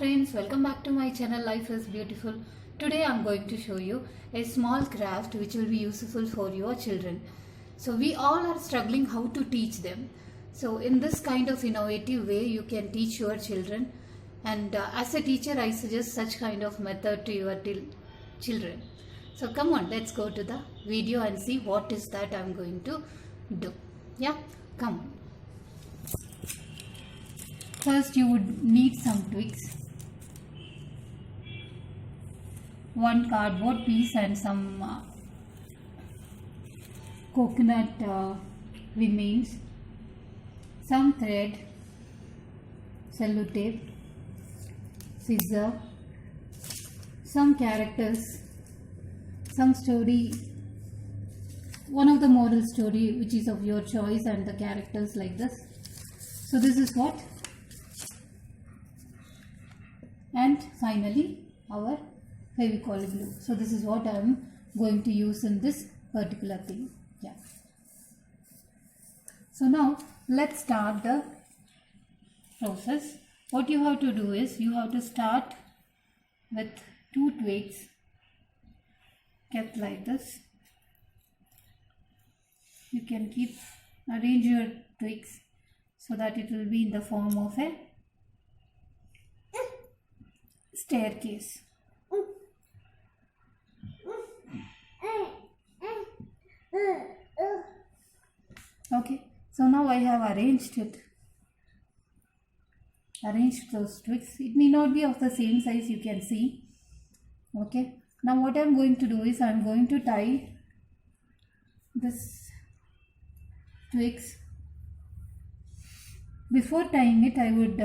friends, welcome back to my channel Life is Beautiful. Today I am going to show you a small craft which will be useful for your children. So we all are struggling how to teach them. So in this kind of innovative way you can teach your children, and as a teacher I suggest such kind of method to your children. So come on, let's go to the video and see what is that I am going to do. Yeah, come on. First you would need some twigs, one cardboard piece and some coconut remains, some thread, sellotape, scissor, some characters, some story, one of the moral story which is of your choice, and the characters like this. So this is what. And finally our Fevicol glue. So this is what I am going to use in this particular thing. Yeah. So now let's start the process. What you have to do is you have to start with 2 twigs kept like this. You can arrange your twigs so that it will be in the form of a staircase. Okay, so now I have arranged those twigs. It need not be of the same size, you can see. Okay, now what I am going to do is I am going to tie this twigs. Before tying it, I would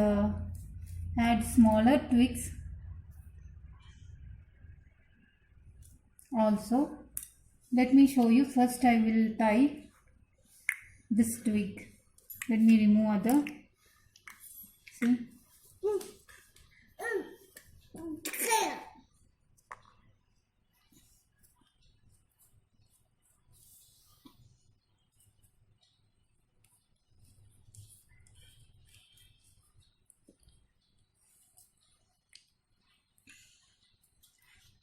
add smaller twigs also. Let me show you. First I will tie this twig. Let me remove other. See?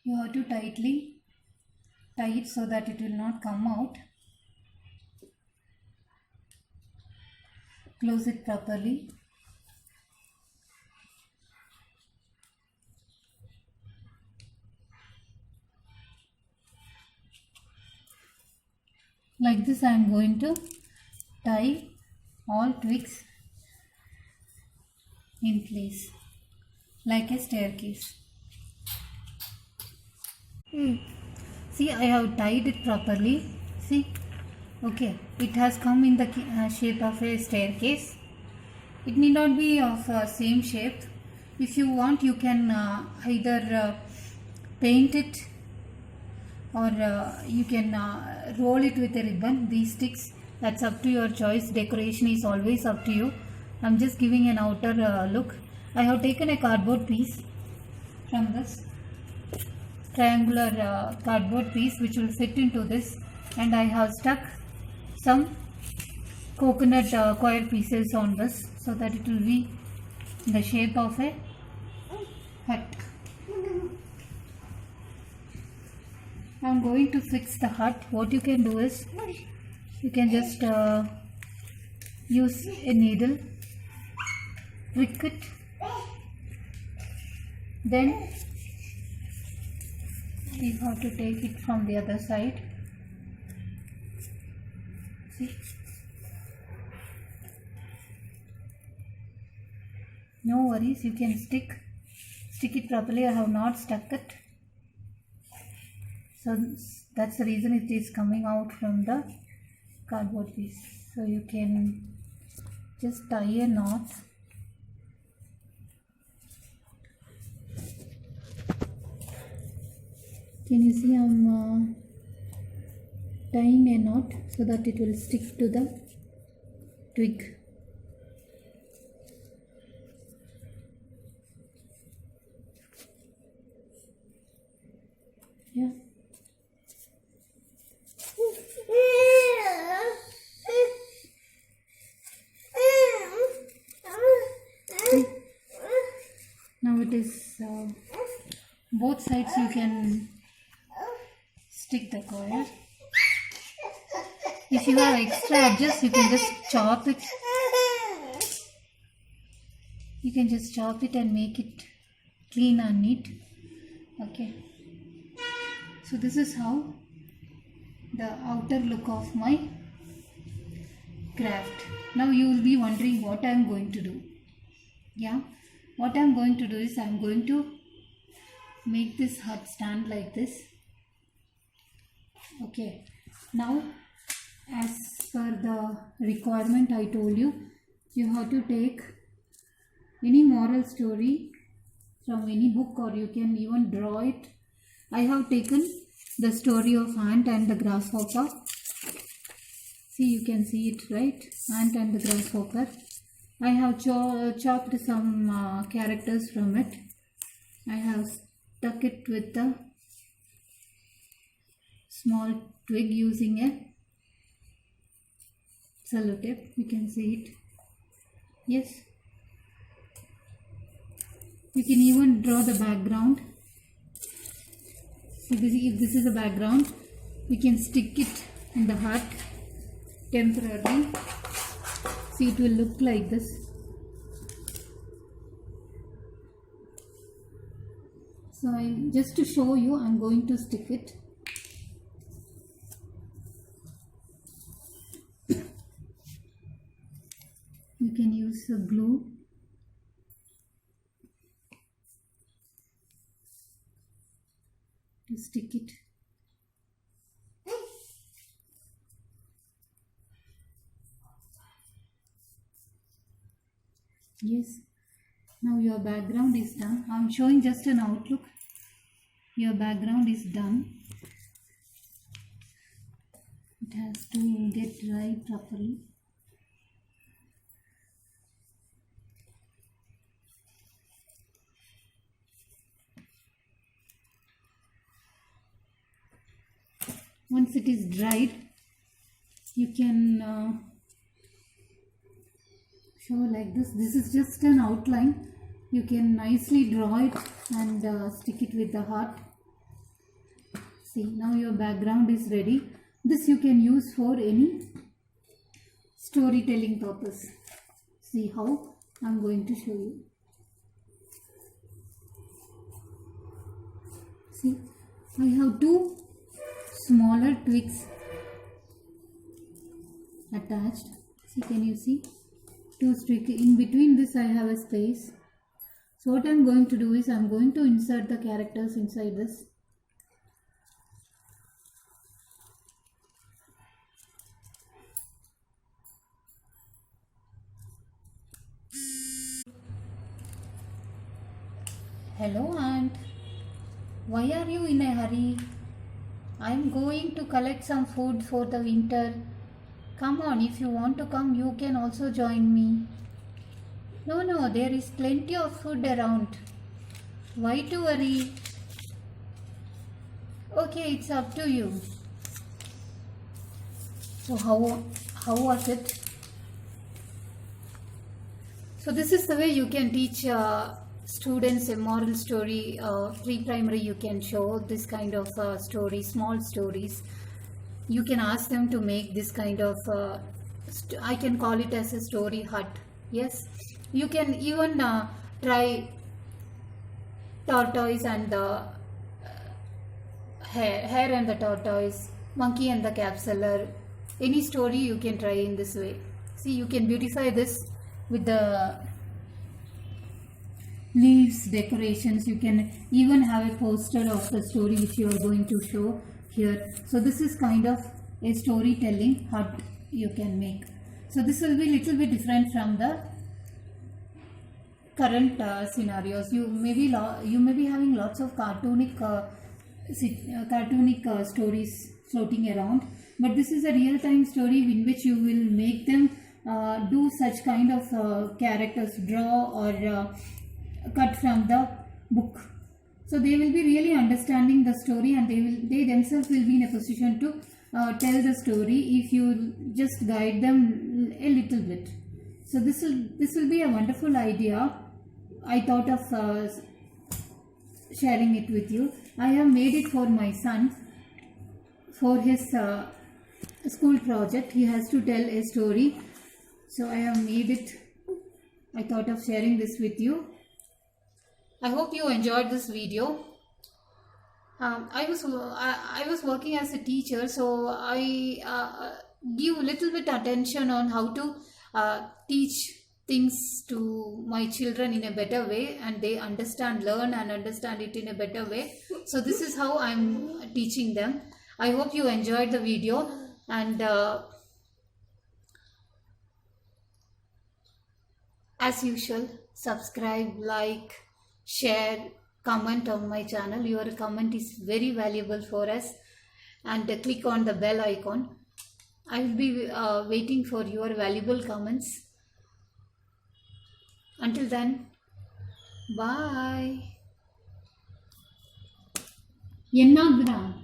You have to tightly tie it so that it will not come out. Close it properly. Like this I am going to tie all twigs in place like a staircase. See, I have tied it properly. See, okay, it has come in the shape of a staircase. It need not be of same shape. If you want, you can either paint it, or you can roll it with a ribbon. These sticks, that's up to your choice. Decoration is always up to you. I'm just giving an outer look. I have taken a cardboard piece from this triangular cardboard piece which will fit into this, and I have stuck some coconut coir pieces on this so that it will be in the shape of a hut. I am going to fix the hut. What you can do is you can just use a needle, prick it, then you have to take it from the other side. See? No worries, you can stick it properly. I have not stuck it, so that's the reason it is coming out from the cardboard piece. So you can just tie a knot. Can you see I am tying a knot so that it will stick to the twig. Yeah. Now it is both sides you can stick the coil. If you have extra edges, you can just chop it. You can just chop it and make it clean and neat. Okay. So this is how the outer look of my craft. Now you will be wondering what I am going to do. Yeah. What I am going to do is I am going to make this hut stand like this. Okay. Now, as per the requirement I told you, you have to take any moral story from any book, or you can even draw it. I have taken the story of ant and the grasshopper. See, you can see it, right? Ant and the grasshopper. I have chopped some characters from it. I have stuck it with the small twig using a sellotape. You can see it. Yes. You can even draw the background. So if this is a background, you can stick it in the hut temporarily. See, it will look like this. So just to show you, I'm going to stick it. You can use a glue. To stick it. Yes. Now your background is done. I'm showing just an outlook. Your background is done. It has to get dry properly. Once it is dried, you can show like this. This is just an outline. You can nicely draw it and stick it with the heart. See, now your background is ready. This you can use for any storytelling purpose. See how I'm going to show you. See, I have two smaller twigs attached. See, can you see? Two twigs. In between this I have a space. So what I'm going to do is I'm going to insert the characters inside this. Hello, Aunt. Why are you in a hurry? I'm going to collect some food for the winter. Come on, if you want to come, you can also join me. No, there is plenty of food around. Why to worry? Okay, it's up to you. So how was it? So this is the way you can teach students a moral story. Pre-primary you can show this kind of story, small stories. You can ask them to make this kind of, I can call it as a story hut. Yes, you can even try tortoise and the hare and the tortoise, monkey and the cap seller. Any story you can try in this way. See, you can beautify this with the leaves, decorations. You can even have a poster of the story which you are going to show here. So this is kind of a storytelling hut you can make. So this will be little bit different from the current scenarios. You may be having lots of cartoonic stories floating around, but this is a real-time story in which you will make them do such kind of characters, draw or cut from the book. So they will be really understanding the story, and they themselves will be in a position to tell the story if you just guide them a little bit. So this will be a wonderful idea. I thought of sharing it with you. I have made it for my son for his school project. He has to tell a story, so I have made it. I thought of sharing this with you. I hope you enjoyed this video. I was working as a teacher, so I give little bit attention on how to teach things to my children in a better way, and they learn and understand it in a better way. So this is how I'm teaching them. I hope you enjoyed the video, and as usual, subscribe, like, share, comment on my channel. Your comment is very valuable for us, and click on the bell icon. I will be waiting for your valuable comments. Until then, bye. Ennagra.